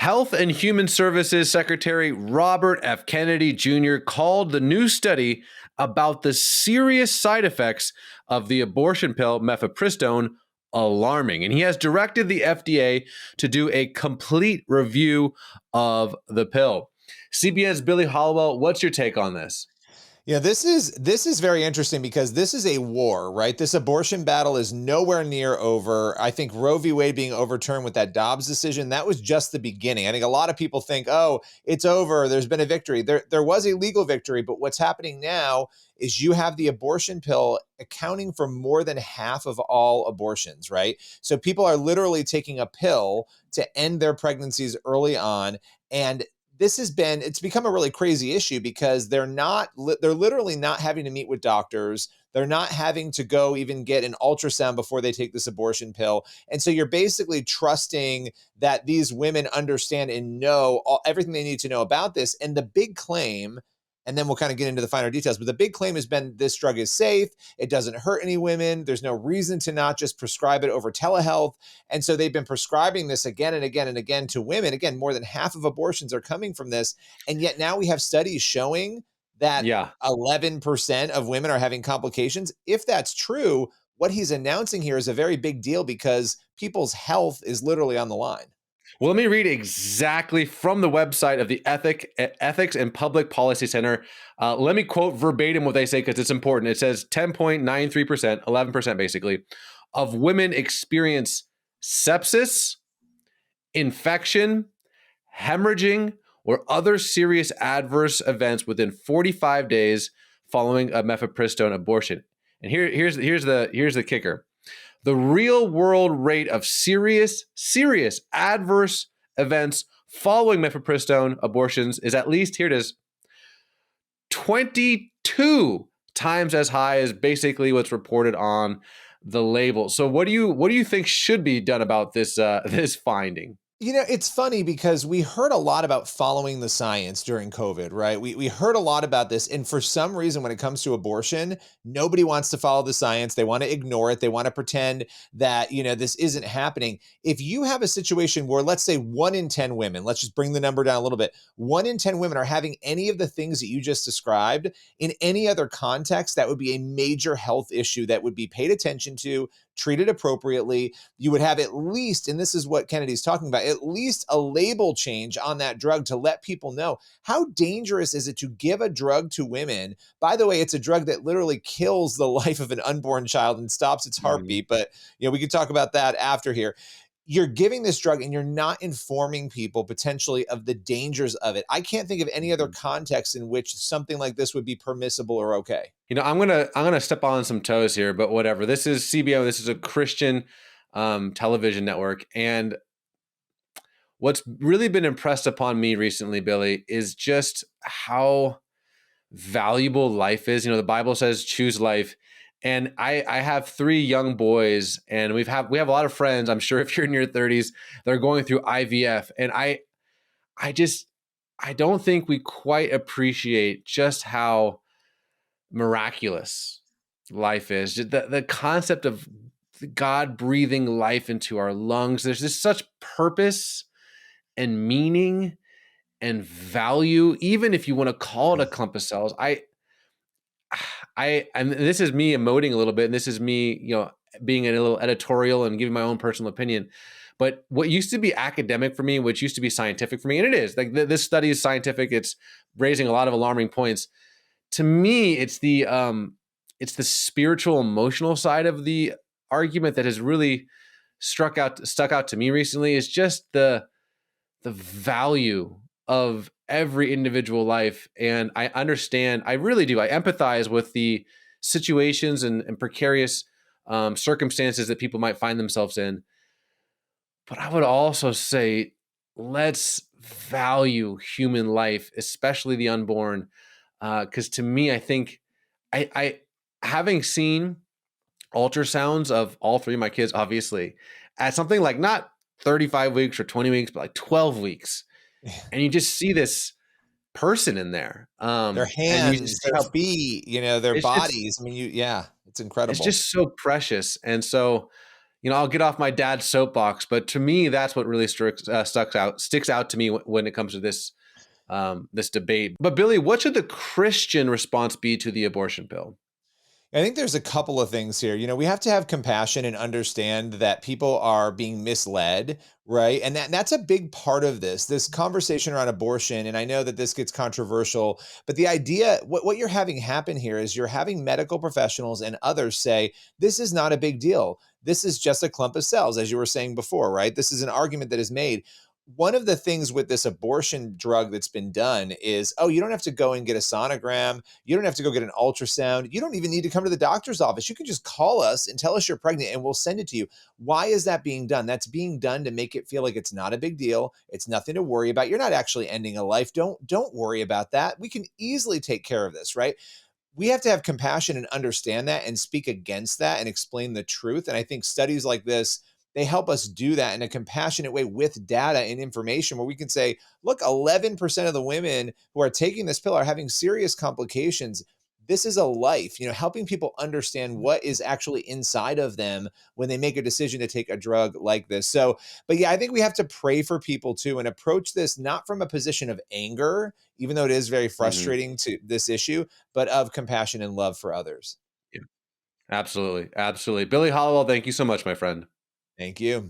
Health and Human Services Secretary Robert F. Kennedy Jr. called the new study about the serious side effects of the abortion pill mifepristone alarming. And he has directed the FDA to do a complete review of the pill. CBN's Billy Hallowell, what's your take on this? Yeah, this is very interesting because this is a war, right? This abortion battle is nowhere near over. I think Roe v. Wade being overturned with that Dobbs decision, that was just the beginning. I think a lot of people think, oh, it's over. There's been a victory. There was a legal victory, but what's happening now is you have the abortion pill accounting for more than half of all abortions, right? So people are literally taking a pill to end their pregnancies early on. And it's become a really crazy issue because they're literally not having to meet with doctors. They're not having to go even get an ultrasound before they take this abortion pill. And so you're basically trusting that these women understand and know everything they need to know about this. And the big claim, and then we'll kind of get into the finer details, but the big claim has been this drug is safe. It doesn't hurt any women. There's no reason to not just prescribe it over telehealth. And so they've been prescribing this again and again and again to women. Again, more than half of abortions are coming from this. And yet now we have studies showing that Yeah. 11% of women are having complications. If that's true, what he's announcing here is a very big deal because people's health is literally on the line. Well, let me read exactly from the website of the Ethics and Public Policy Center. Let me quote verbatim what they say because it's important. It says 10.93%, 11% basically, of women experience sepsis, infection, hemorrhaging, or other serious adverse events within 45 days following a mifepristone abortion. And here's the kicker. The real world rate of serious adverse events following mifepristone abortions is at least, here it is, 22 times as high as basically what's reported on the label. So what do you think should be done about this this finding? You know, it's funny because we heard a lot about following the science during COVID, right? We heard a lot about this. And for some reason, when it comes to abortion, nobody wants to follow the science. They want to ignore it. They want to pretend that, this isn't happening. If you have a situation where, let's say 1 in 10 women, let's just bring the number down a little bit, 1 in 10 women are having any of the things that you just described in any other context, that would be a major health issue that would be paid attention to, treated appropriately. You would have at least, and this is what Kennedy's talking about, at least a label change on that drug to let people know how dangerous is it to give a drug to women. By the way, it's a drug that literally kills the life of an unborn child and stops its heartbeat. But we can talk about that after here. You're giving this drug and you're not informing people potentially of the dangers of it. I can't think of any other context in which something like this would be permissible or okay. I'm gonna step on some toes here, but whatever. This is CBN. This is a Christian television network, and what's really been impressed upon me recently, Billy, is just how valuable life is. The Bible says choose life. And I have 3 young boys, and we have a lot of friends. I'm sure if you're in your 30s, they're going through IVF. And I don't think we quite appreciate just how miraculous life is. The concept of God breathing life into our lungs. There's just such purpose and meaning and value, even if you want to call it a clump of cells. And this is me emoting a little bit, and this is me, being a little editorial and giving my own personal opinion. But what used to be academic for me, which used to be scientific for me, and it is, like this study is scientific, it's raising a lot of alarming points. To me, it's the spiritual, emotional side of the argument that has really stuck out to me recently. Is just the value of every individual life. And I understand, I really do. I empathize with the situations and precarious circumstances that people might find themselves in. But I would also say, let's value human life, especially the unborn. Because to me, I think I having seen ultrasounds of all 3 of my kids, obviously, at something like not 35 weeks or 20 weeks, but like 12 weeks. And you just see this person in there. Their hands, their feet, their bodies. It's incredible. It's just so precious. And so, I'll get off my dad's soapbox, but to me, that's what really sticks out to me when it comes to this debate. But Billy, what should the Christian response be to the abortion pill? I think there's a couple of things here. We have to have compassion and understand that people are being misled, right? And that's a big part of this conversation around abortion. And I know that this gets controversial, but the idea, what you're having happen here is you're having medical professionals and others say, this is not a big deal. This is just a clump of cells, as you were saying before, right? This is an argument that is made. One of the things with this abortion drug that's been done is, oh, you don't have to go and get a sonogram. You don't have to go get an ultrasound. You don't even need to come to the doctor's office. You can just call us and tell us you're pregnant and we'll send it to you. Why is that being done? That's being done to make it feel like it's not a big deal. It's nothing to worry about. You're not actually ending a life. Don't worry about that. We can easily take care of this, right? We have to have compassion and understand that and speak against that and explain the truth. And I think studies like this, they help us do that in a compassionate way with data and information where we can say, look, 11% of the women who are taking this pill are having serious complications. This is a life, helping people understand what is actually inside of them when they make a decision to take a drug like this. So, but yeah, I think we have to pray for people too and approach this not from a position of anger, even though it is very Hmm. frustrating to this issue, but of compassion and love for others. Yeah, absolutely. Absolutely. Billy Hallowell, thank you so much, my friend. Thank you.